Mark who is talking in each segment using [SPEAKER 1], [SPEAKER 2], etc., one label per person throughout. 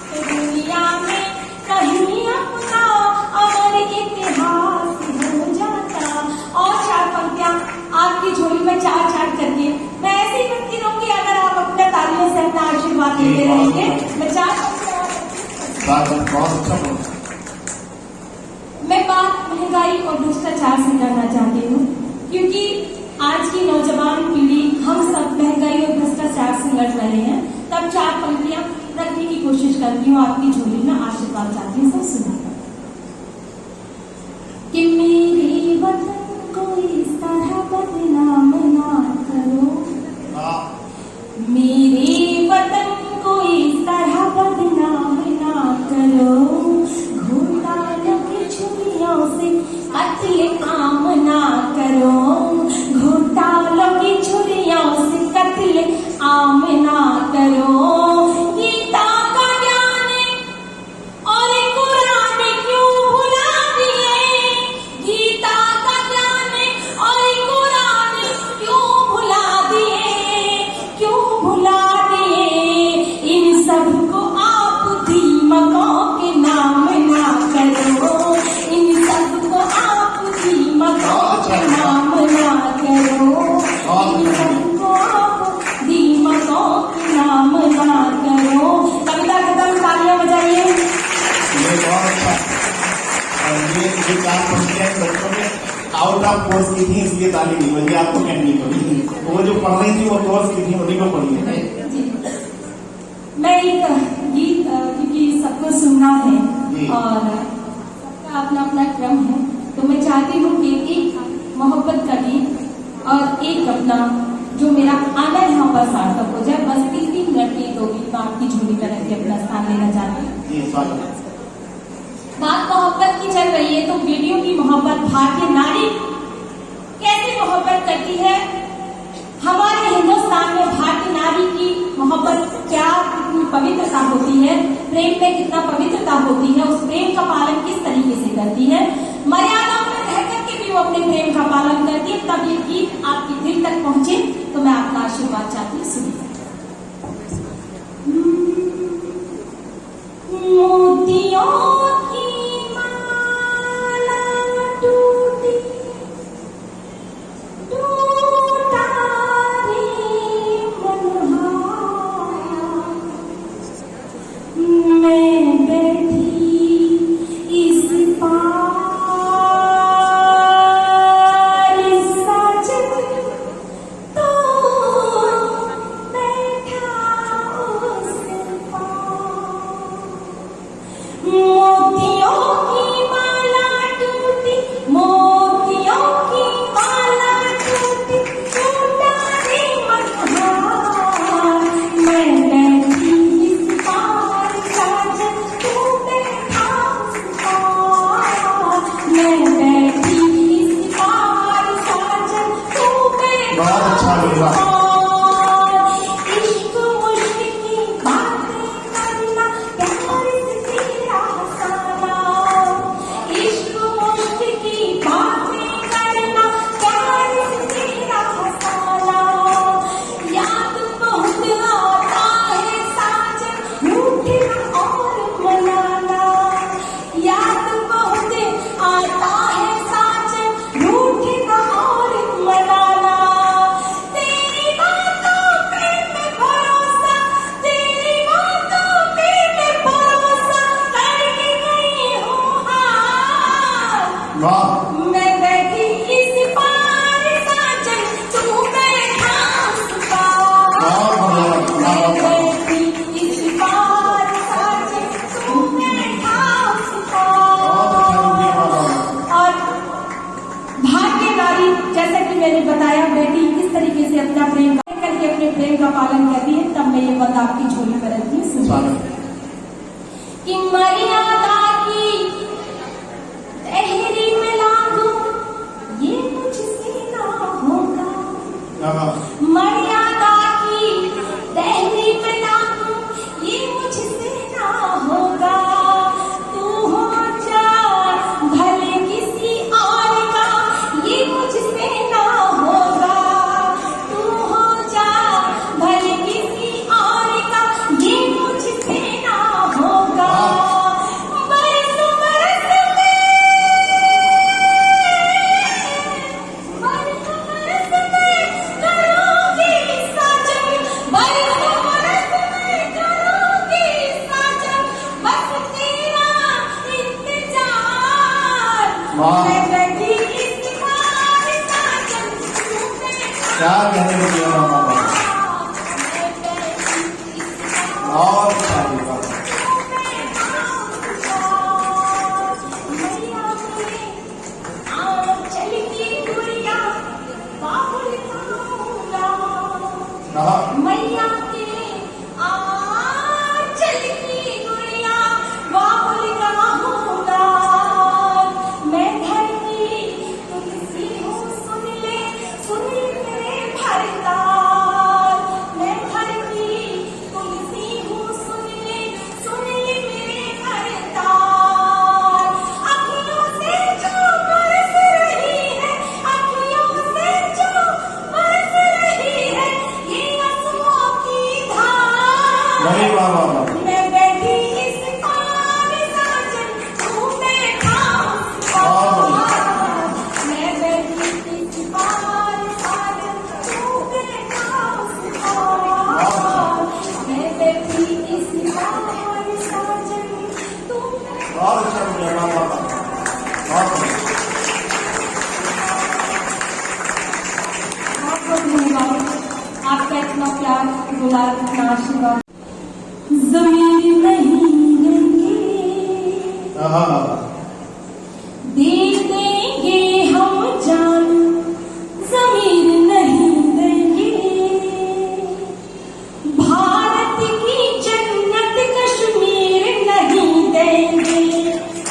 [SPEAKER 1] तो दुनिया में कहीं अपना अमर इतिहास हो जाता। और 4 पंक्तियां आपकी झोली में 4 करके मैं ऐसे ही करती रहूंगी। अगर आप अपने तालियों से अपना आशीर्वाद देते रहेंगे। मैं 4 मैं बात महंगाई और भ्रष्टाचार से करना चाहती हूँ, क्योंकि आज की नौजवान पीढ़ी हम सब महंगाई और भ्रष्टाचार से लड़ रहे हैं। तब 4 पंक्तियां रखने की कोशिश करती हूँ, आपकी झोली में आशीर्वाद चाहती हूँ। सब सुना कि मेरे वतन को इस तरह बदनाम ना करो, मेरे वतन को इस तरह बदनाम ना करो, घोटालों की छुरियों से कत्ल आम ना करो, घोटालों की छुरियों से कत्ल आम ना करो। गीता का ज्ञान और कुरान क्यों भुला दिए, गीता का ज्ञान और कुरान क्यों भुला दिए, क्यों भुला दिए। इन सबको आप दीमकों के नाम ना करो, इन सबको आप दीमकों के नाम ना करो, इन सबको आप दीमकों के नाम ना करो। कविता खत्म, तालियां बजाइए।
[SPEAKER 2] ये बहुत अच्छा। ये 4 पंक्तियां बच्चों ने आउट ऑफ कोर्स की थी, इसलिए ताली नहीं बजी। आपको कहनी पड़ी, वो जो पढ़ रही थी वो कोर्स की थी, उन्हीं को पढ़ी है।
[SPEAKER 1] मैं एक गीत, क्योंकि सबको सुनना है और सबका अपना अपना क्रम है, तो मैं चाहती हूँ कि एक मोहब्बत का गीत और एक अपना जो मेरा आना यहाँ पर सार्थक हो जाए। बस 3 मिनट के 2 गीत में आपकी झोली में रख के अपना स्थान लेना चाहती हूँ। बात मोहब्बत की चल रही है, तो वीडियो की मोहब्बत, भारतीय नारी कैसे मोहब्बत करती है। हमारे हिंदुस्तान में भारतीय नारी की मोहब्बत क्या, कितनी पवित्रता होती है, प्रेम में कितना पवित्रता होती है, उस प्रेम का पालन किस तरीके से करती है, मर्यादाओं में रह करके भी वो अपने प्रेम का पालन करती है। तब ये गीत आपके दिल तक पहुंचे, तो मैं आपका आशीर्वाद चाहती हूँ। सुनिए। मोतियों की माला टूटी, टूटा रे मनहारा, मैं बैठी इस पार साजन, तो बैठा उस पार। मोतियों की माला टूटी, मोतियों की माला टूटी, टूटा रे मनहार, मैं बैठी इस पार साजन, तू बैठा उस पार, मैं बैठी इस पार साजन, तू बैठा
[SPEAKER 2] बहुत अच्छा लगा।
[SPEAKER 1] उस पार। इश्क मुश्क की बातें करना, प्यार से तेरा हंसाना, इश्क मुश्क की बातें करना, प्यार से तेरा हंसाना। याद बहुत आता है साजन, रूठना और मनाना, याद बहुत आता है साजन, रूठना और मनाना। तेरी बातों पे मैं भरोसा, तेरी बातों पे मैं भरोसा करके गई हूँ हार।
[SPEAKER 2] वाह,
[SPEAKER 1] मैं बैठी इस पार साजन, तू बैठा उस पार, मैं बैठी इस पार साजन, तू बैठा उस
[SPEAKER 2] बहुत अच्छा रुपये
[SPEAKER 1] पार।
[SPEAKER 2] वाला।
[SPEAKER 1] और भाग्य नारी, जैसा कि मैंने बताया, बेटी किस तरीके से अपना प्रेम करके अपने प्रेम का पालन करती है। तब मैं ये बात आपकी झोली में रखती हूँ। सुनिए। कि मर्यादा की तहरी में लागू, ये मुझसे ना होगा, मर्यादा की तहरी में लागू, ये मुझसे ना होगा। तू हो जा भले किसी और का, ये मुझसे ना होगा। तू हो जा भले किसी और का, ये मुझसे ना मैया के आंचल की गुड़िया बाबुल का होगा। मैं धरती तुलसी हूँ, सुन ले मेरे भरताल। मैं धरती तुलसी हूँ, सुन ले मेरे भरताल। अखियों से जो बरस रही है, अखियों से जो बरस रही है, ये आंसुओं की धार।
[SPEAKER 2] अरे वाह वाह वाह।
[SPEAKER 1] मैं बैठी इस पार साजन, तू बैठा उस पार। मैं बैठी इस पार साजन, तू बैठा उस पार। मैं बैठी इस पार साजन, तू
[SPEAKER 2] बहुत अच्छा गुजरा, वाह वाह वाह। बहुत बढ़िया।
[SPEAKER 1] बहुत बहुत धन्यवाद आपका इतना प्यार, दुलार, इतना आशीर्वाद। जमीन नहीं देंगे,
[SPEAKER 2] हाँ हाँ
[SPEAKER 1] दे देंगे हम जान, जमीन नहीं देंगे। भारत की जन्नत कश्मीर नहीं देंगे,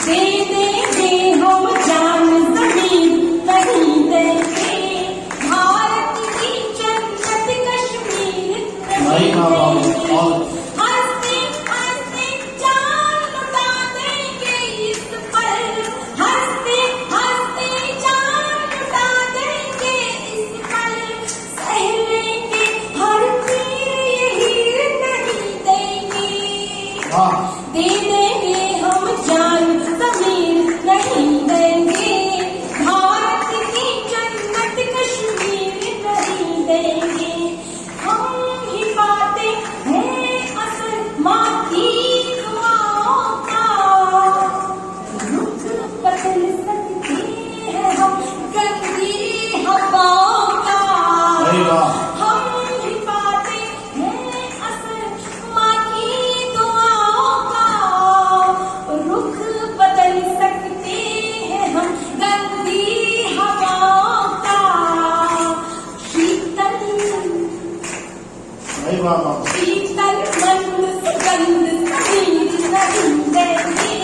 [SPEAKER 1] दे देंगे हम जान, जमीन नहीं देंगे। भारत की जन्नत कश्मीर
[SPEAKER 2] भाई
[SPEAKER 1] नहीं
[SPEAKER 2] वाह वाह
[SPEAKER 1] देंगे।
[SPEAKER 2] बहुत
[SPEAKER 1] हंसते हंसते जान लुटा देंगे इस पर, हंसते हंसते जान लुटा देंगे इस पर। सह लेंगे हर पीर यही नहीं देंगे,
[SPEAKER 2] वाह।
[SPEAKER 1] दे देंगे हम जान, जमीन नहीं देंगे। भारत की जन्नत कश्मीर नहीं देंगे। हम ही बातें हैं असल माँ की दुआओं का, रुख बदल सकते हैं हम गंदी हवाओं का।
[SPEAKER 2] अरे वाह।
[SPEAKER 1] हम ही बातें हैं असल माँ की दुआओं का, रुख बदल सकते हैं हम गंदी हवाओं का। शीतल
[SPEAKER 2] भाई वाह वाह।
[SPEAKER 1] शीतल मंद सुगंध समीर नहीं देंगे,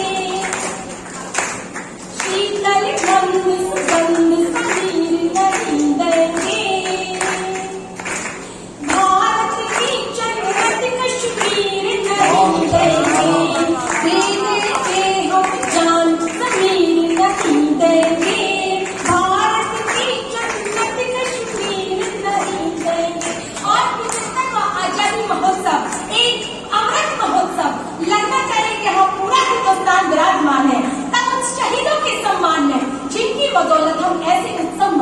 [SPEAKER 1] शीतल मंद सुगंध समीर नहीं देंगे। भारत की जन्नत कश्मीर नहीं देंगे, दे देंगे हम जान, जमीन नहीं देंगे। भारत की जन्नत कश्मीर नहीं देंगे। और स्वतंत्रता का आजादी महोत्सव एक अमृत महोत्सव लगना चाहिए कि हम पूरा हिंदुस्तान विराजमान है तब उन शहीदों के सम्मान में, जिनकी बदौलत हम ऐसे उत्सव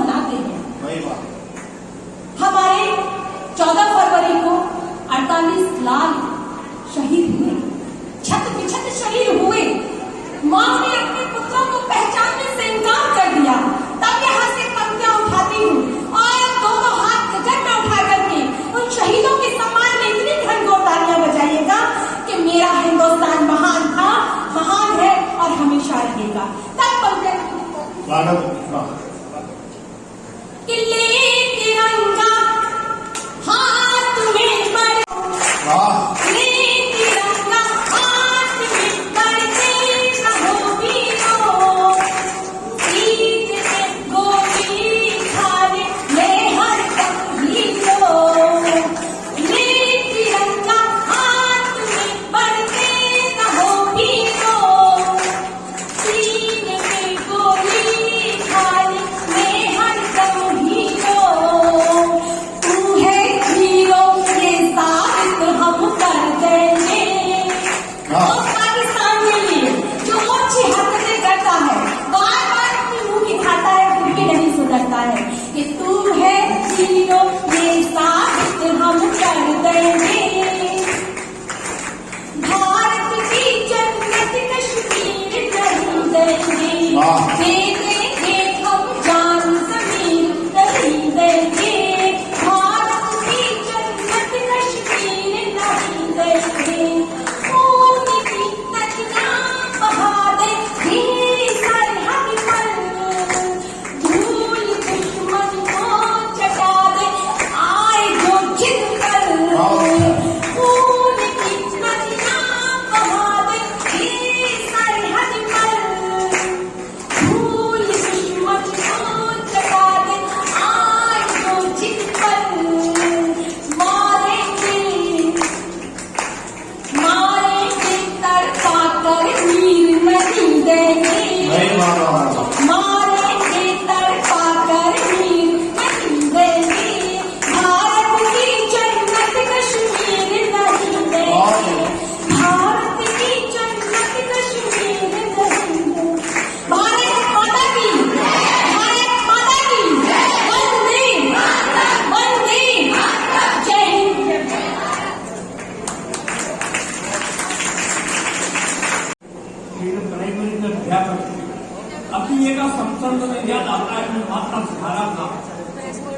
[SPEAKER 3] संस्करण तो नहीं याद आता है, मैं मात्रा सिखा रहा था।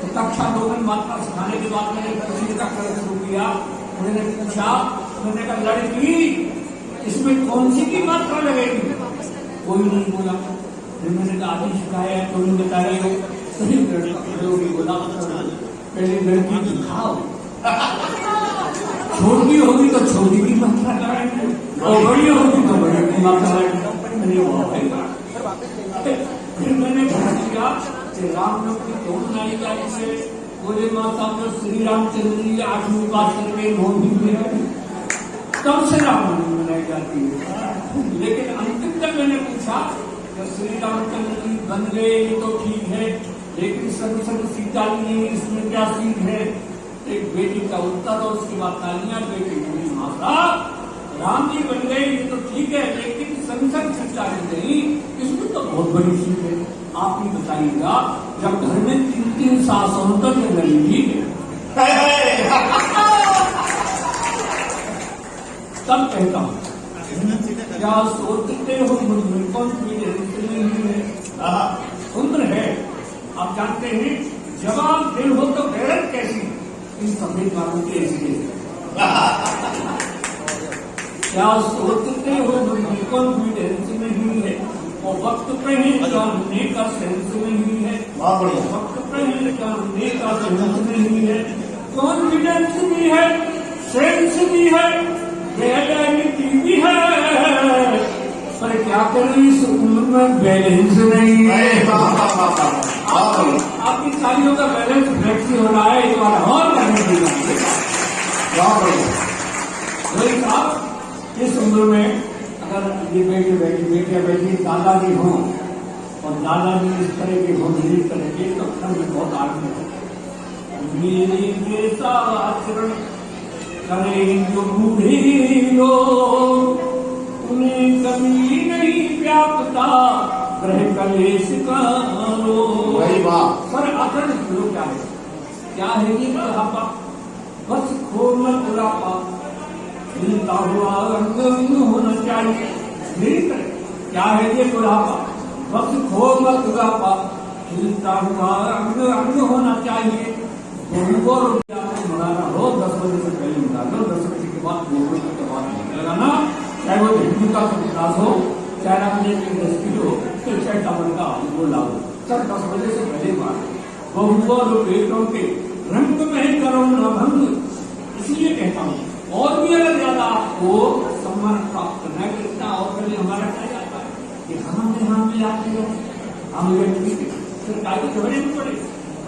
[SPEAKER 3] तो कक्षा 2 में मात्रा सिखाने के बाद मैंने किसी का करना शुरू किया। उन्होंने पूछा, मैंने कहा लड़की इसमें कौन सी की मात्रा लगेगी? कोई नहीं बोला। फिर मैंने कहा आदि सिखाया है, तो नहीं बता रहे हो। सही लड़की बोला, पहले लड़की दिखाओ, छोटी होगी तो छोटी की मात्रा लगाएंगे, और बड़ी होगी तो बड़ी की मात्रा लगाएंगे। फिर मैंने किया कि रामनवमी की दोनों मनाई जाती है। बोले माता में श्री रामचंद्र जी 8वीं बात करके मोदी में तब से रामनवमी मनाई जाती है। लेकिन अंतिम तक मैंने पूछा कि श्री रामचंद्र जी बन गए ये तो ठीक है, लेकिन संग संग सीता जी नहीं, इसमें क्या सीख है? एक बेटी का उत्तर और उसके बाद तालियां। बेटी बोली माता राम जी बन गए ये तो ठीक है, लेकिन संग संग सीता जी नहीं, इसमें तो बहुत बड़ी सीख है। आप ही बताइएगा, जब घर में 3-3 सासों तक लड़की तब कहता हूँ क्या सोचते हो मुझमें कॉन्फिडेंस नहीं है? सुंदर है। आप जानते हैं जवाब दिल हो तो गैरत कैसी? इन सभी बातों की ऐसी क्या सोचते हो मुझमें कॉन्फिडेंस नहीं है? और वक्त पे ही जानने का सेंस नहीं है। वक्त पे ही जानने का सेंस नहीं है। कॉन्फिडेंस भी है, सेंस भी है, रियलिटी भी है, पर क्या करें इस उम्र में बैलेंस नहीं है। आपकी सारियों का बैलेंस फ्लेक्सी हो रहा है, एक बार और करने की वही साहब इस उम्र में अगर ये बेटियां बेटी दादाजी हों और दादाजी इस तरह के हों, मेरी तरह के, तो अक्षर में बहुत आदमी हो। मेरे आचरण करें जो बूढ़े लोग, उन्हें कभी नहीं व्यापता ग्रह कलेश का रोग। सर आचरण शुरू क्या है ये बुढ़ापा? बस खोल बुढ़ापा खिलता हुआ अंग होना चाहिए। मेरी तरह क्या है ये बुढ़ापा? बस खोल बुढ़ापा खिलता हुआ अंग होना चाहिए। मनाना हो 10 बजे से पहले निकालो, 10 बजे के बाद 2 बजे के बाद लगाना, चाहे वो हिंदी का क्लास हो, चाहे आपने इंडस्ट्री हो, चाहे टावर का वो लाओ। सर 10 बजे से पहले बात बहुआ पेटों के रंग में करो न भंग। इसलिए कहता हूँ और भी अगर ज्यादा आपको सम्मान प्राप्त करना है, कितना और पहले हमारा क्या जाता है कि हम मिलाते हो, हम फिर कायदे झगड़े में पड़े,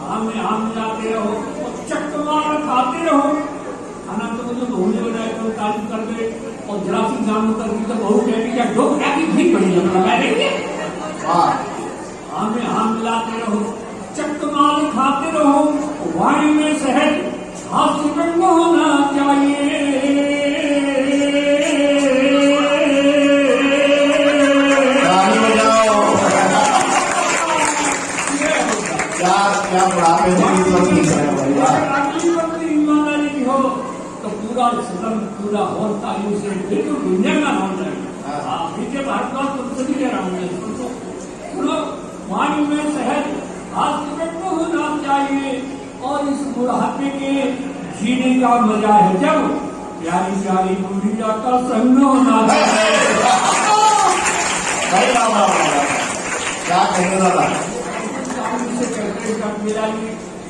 [SPEAKER 3] हम मिलाते रहो और चक्कर खाते रहो। खाना तो मुझे भूलने बनाए तो तारीफ कर दे और जरा सी जान करके तो बहुत कहेगी क्या दो क्या की ठीक पड़ी हम मिलाते रहो, चक्कर खाते रहो, वाणी में शहद हास्य होना चाहिए।
[SPEAKER 2] क्या बुढ़ापे
[SPEAKER 3] ईमानदारी हो तो पूरा सदन पूरा और तालियों से फिर तो दुनिया का नाम जाएगा। पीछे भारत तुमसे भी कह रहा हूँ, सुनो वाणी में शहद हास्य होना चाहिए। और इस बुढ़ापे के जीने का मजा है जब प्यारी प्यारी बुढ़िया का संग होना चाहिए।
[SPEAKER 2] क्या कहना था?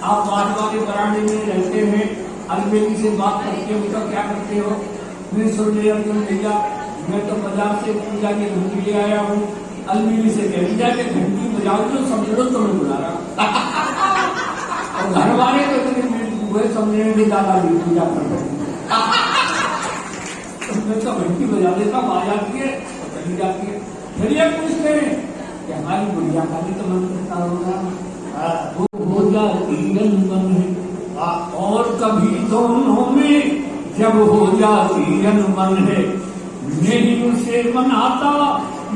[SPEAKER 3] आप बार वाले बरामदे में रहते हैं, अलमेली से बात करते हो तो क्या करते हो? मैं सुन लिया तुम भैया, मैं तो बाजार से पूजा की घंटी ले आया हूँ। अलमेली से कह दिया कि घंटी बजाओ तो समझो तो मैं बुला रहा। और घर वाले तो हुए समझने में दादाजी पूजा कर रहे हैं। मैं तो घंटी बजा देता हूँ, आ जाती है और चली जाती है। फिर ये पूछते हैं कि हमारी बुढ़िया का भी तो मन करता होगा, वो हो जाती मन है। और कभी दोनों में जब हो जाती अनमन है, नहीं उसे मनाता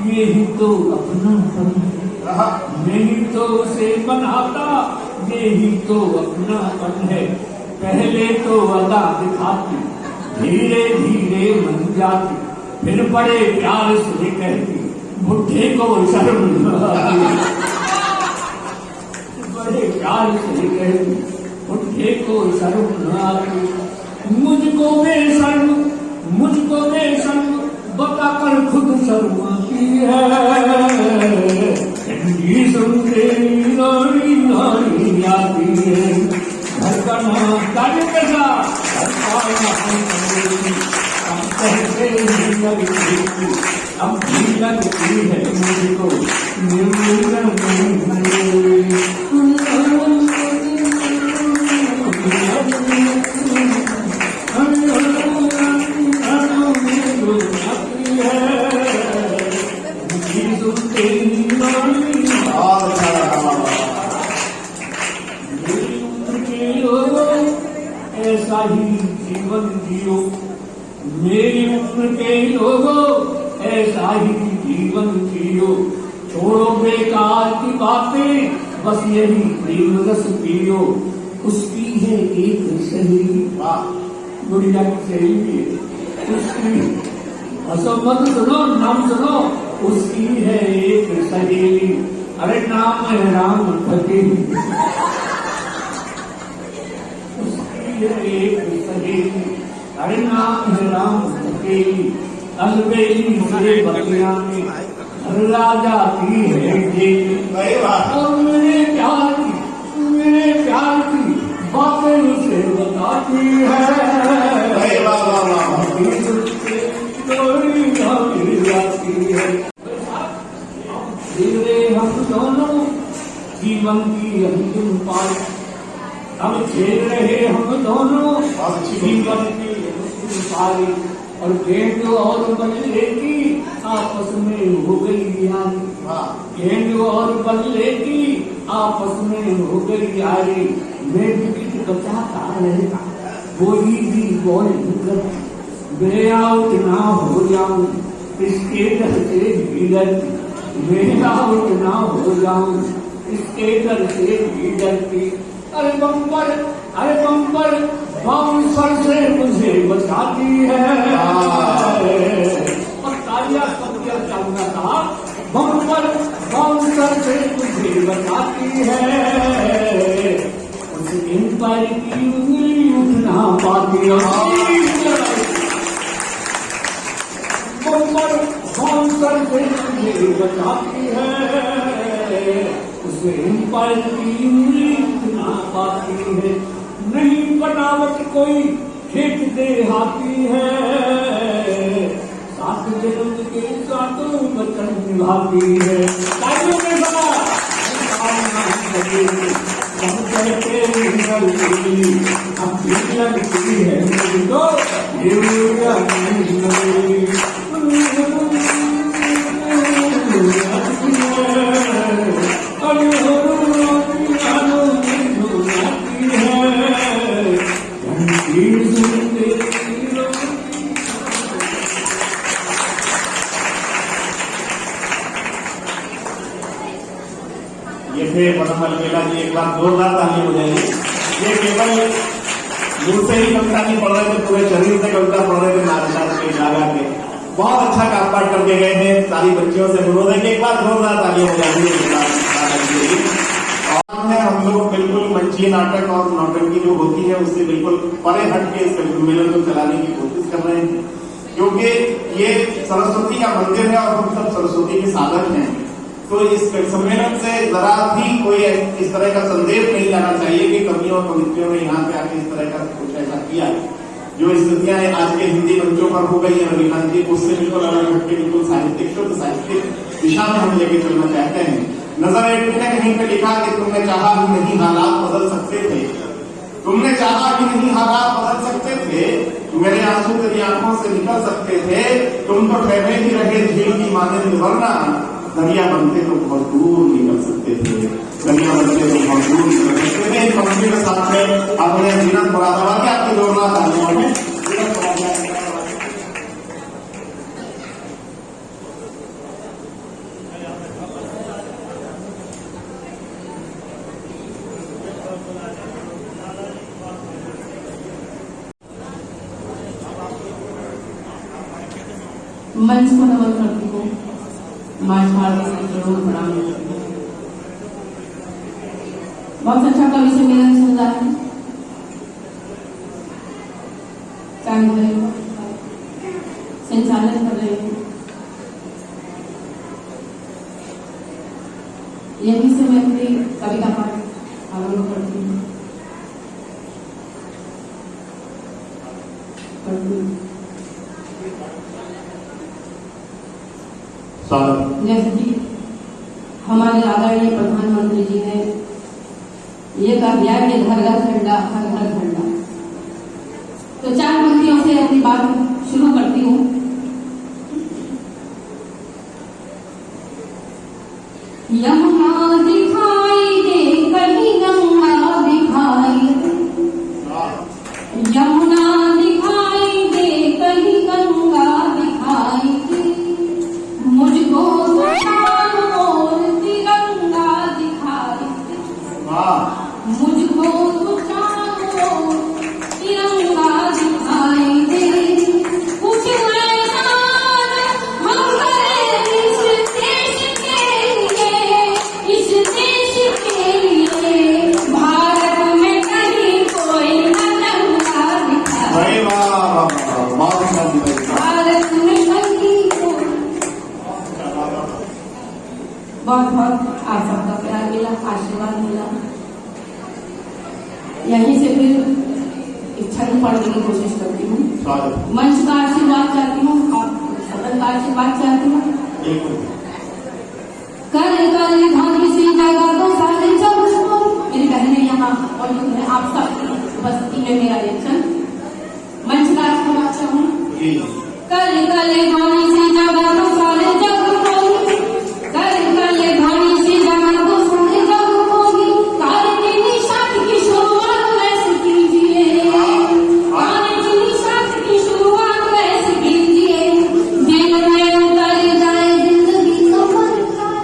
[SPEAKER 3] यही तो अपनापन है। नहीं तो उसे मनाता यही तो अपनापन है। पहले तो अदा दिखाती, धीरे धीरे मन जाती, फिर बड़े प्यार से कहती बुढ़े को शर्म आती। बड़े प्यार से कहती, उठे को शर्म न आती, मुझको बेशर्म बताकर खुद शर्माती है। हिंदी सुनते नारी नारी आती है, घर का नाम तारे के साथ हम कहते नहीं लगती, अब भी लगती है मुझको ऐसा ही जीवन जियो, मेरी उम्र के लोगों ऐसा ही जीवन जियो, छोड़ो बेकार की बातें, बस यही प्रेम रस पियो। उसकी है एक सहेली, गुड़िया की सहेली है उसकी, हंसो मत सुनो नाम सुनो, उसकी है एक सहेली, अरे नाम है राम फतेही, एक सहेली, अरे नाम है राम फतेही, अलबेली से बतिया में राजा की है जेली, और मेरे प्यार की बातें उसे बताती है। हम दोनों जीवन की अंतिम पारी, अब खेल रहे हम दोनों जीवन की अंतिम पारी, और गेंद और बल्ले की आपस में हो गई यारी, गेंद और बल्ले की आपस में हो गई यारी, मैं विकेट बचाता रहेगा कोई भी बॉल निकल, मैं आउट ना हो जाऊं इसके डर से भी डरती, मैं आउट ना हो जाऊं इसके डर से भी डरती, अरे बम्पर बाउंसर से मुझे बचाती है, और तालियां सबके चलना था, बम्पर बाउंसर से मुझे बचाती है, उस एम्पायर की उंगली उठना पाती है, बम्पर बाउंसर से मुझे बचाती है, उस एम्पायर की उंगली उठना पाती है, नहीं बनावट कोई खेत देहाती है, सात जन्म के सातों वचन निभाती है, तालियों के साथ हम कहते हम भी लगती है मुझको
[SPEAKER 2] ये थे पदम अलबेला जी, एक बार जोरदार ताली हो जाएगी। ये केवल मुंह से ही कविता नहीं पढ़ रहे थे, पूरे शरीर से कविता पढ़ रहे थे, नाच नाच के गा के, बहुत अच्छा काम पाठ करके गए थे। सारी बच्चियों से अनुरोध है कि एक बार जोरदार ताली हो जाएगी। और हम लोग बिल्कुल मंचीय नाटक और नौटंकी जो होती है उससे बिल्कुल परे हट के इस सम्मेलन को चलाने की कोशिश कर रहे हैं, क्योंकि ये सरस्वती का मंदिर है और हम सब सरस्वती के साधक हैं। तो इस सम्मेलन से जरा भी कोई इस तरह का संदेश नहीं लाना चाहिए कि कवियों और कवित्रियों ने यहाँ पे आके इस तरह का कुछ ऐसा किया। जो स्थितियां आज के हिंदी मंचों पर हो गई है रविकांत जी, उससे बिल्कुल अलग हटके बिल्कुल साहित्यिक शुद्ध साहित्यिक दिशा में हम लेके चलना चाहते हैं। नजर एक ने कहीं पे लिखा कि तुमने चाहा भी नहीं हालात बदल सकते थे, तुमने चाहा भी नहीं हालात बदल सकते थे, मेरे आंसू तेरी आंखों से निकल सकते थे, तुम तो ठहरे ही रहे झील की मानंद, वरना दरिया बनते तो बहुत दूर निकल सकते थे, दरिया बनते तो बहुत दूर निकल सकते थे। इस पंक्ति के साथ में आपने जीनत मुरादाबादी आपकी जोरदार तालियों में
[SPEAKER 4] मंच को नमन करती हूँ, माँ भारती से जरूर प्रणाम करती हूँ। बहुत अच्छा कवि सम्मेलन चल रहा है। चांद भाई संचालन कर रहे हैं। यहीं से मैं अपनी कविता पाठ आरंभ करती हूँ। जैसे कि हमारे आदरणीय प्रधानमंत्री जी ने ये कहा दिया कि घर घर झंडा, हर घर झंडा। तो 4 पंक्तियों से अपनी बात शुरू करती हूँ। यमुना दिखाई दे कहीं गंगा दिखाई दे, यमुना दिखाई दे कहीं गंगा दिखाई दे, मुझको तो चारों ओर तिरंगा दिखाई दे, मुझको तो चारों ओर तिरंगा दिखाई दे। कुछ ऐसा हम करें इस देश के लिए, इस देश के लिए, भारत में कहीं कोई न दंगा दिखाए, भारत में कहीं कोई। बहुत बहुत आप सबका प्यार मिला, आशीर्वाद मिला। यहीं से फिर एक छंद पढ़ने की कोशिश करती हूँ। मंच का आशीर्वाद चाहती हूँ, आप सदन का आशीर्वाद चाहती हूँ। कर कर ध्वनि सी जगा दो सारे जग को। मेरी बहनें यहाँ मौजूद हैं, आप सब उपस्थिति में मेरा एक छंद मंच का आशीर्वाद चाहूँ। कर कर ध्वनि सी जगा दो सारे जग को, कर कर ध्वनि सी जगा दो सारे जग को, कारगिल शब्द की शुरुआत वैसे कीजिए, कारगिल शब्द की शुरुआत वैसे कीजिए। दिल में उतर जाए जिंदगी संभल जाए,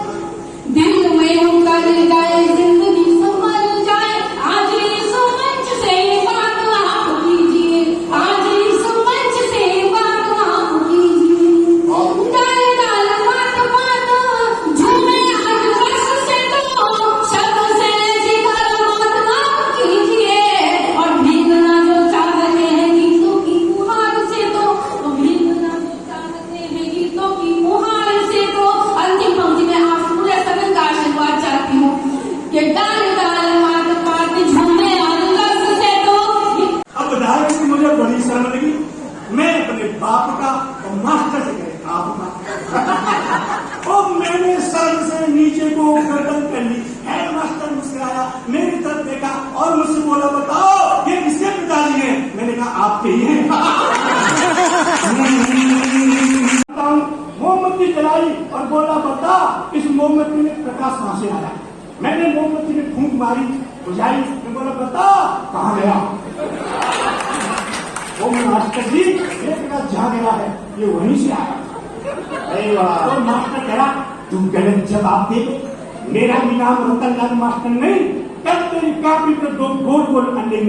[SPEAKER 4] दिल में उतर जाए जिंदगी संभल जाए। आज इस मंच से बात आप कीजिए, आज इस मंच से बात आप कीजिए। डाल डाल बात बात झूमे हर रस से, तो शब्द से जिगर बात आप कीजिए। और भीगना जो चाहते हैं गीतों की फुहार से, तो भीगना जो चाहते हैं गीतों की फुहार से, तो अंतिम पंक्ति में आप पूरे सदन का आशीर्वाद चाहती हूँ कि डाल डाल बात बात झूमे हर रस से, तो।
[SPEAKER 3] अब बताया कि मुझे बड़ी शर्म लगी। मैं अपने बाप का और मास्टर से कहे आप का। और मैंने सर से नीचे को गर्दन कर ली। हेड मास्टर मुस्कुराया, मेरी तरफ देखा और मुझसे बोला, बताओ ये किसके पिताजी हैं? मैंने कहा आपके ही हैं। मोमबत्ती जलाई और बोला, बता इस मोमबत्ती में प्रकाश कहां से आया? मैंने मोमबत्ती में फूंक मारी, बुझाई। मैं बोला, बता कहां गया? वो मास्टर जी ये प्रकाश जहां गया है ये वहीं से आया। तो मास्टर कहा, तुम गलत जवाब दे, मेरा भी नाम रतनलाल मास्टर नहीं। तब तेरी कापी पर 2 गोल गोल अंडे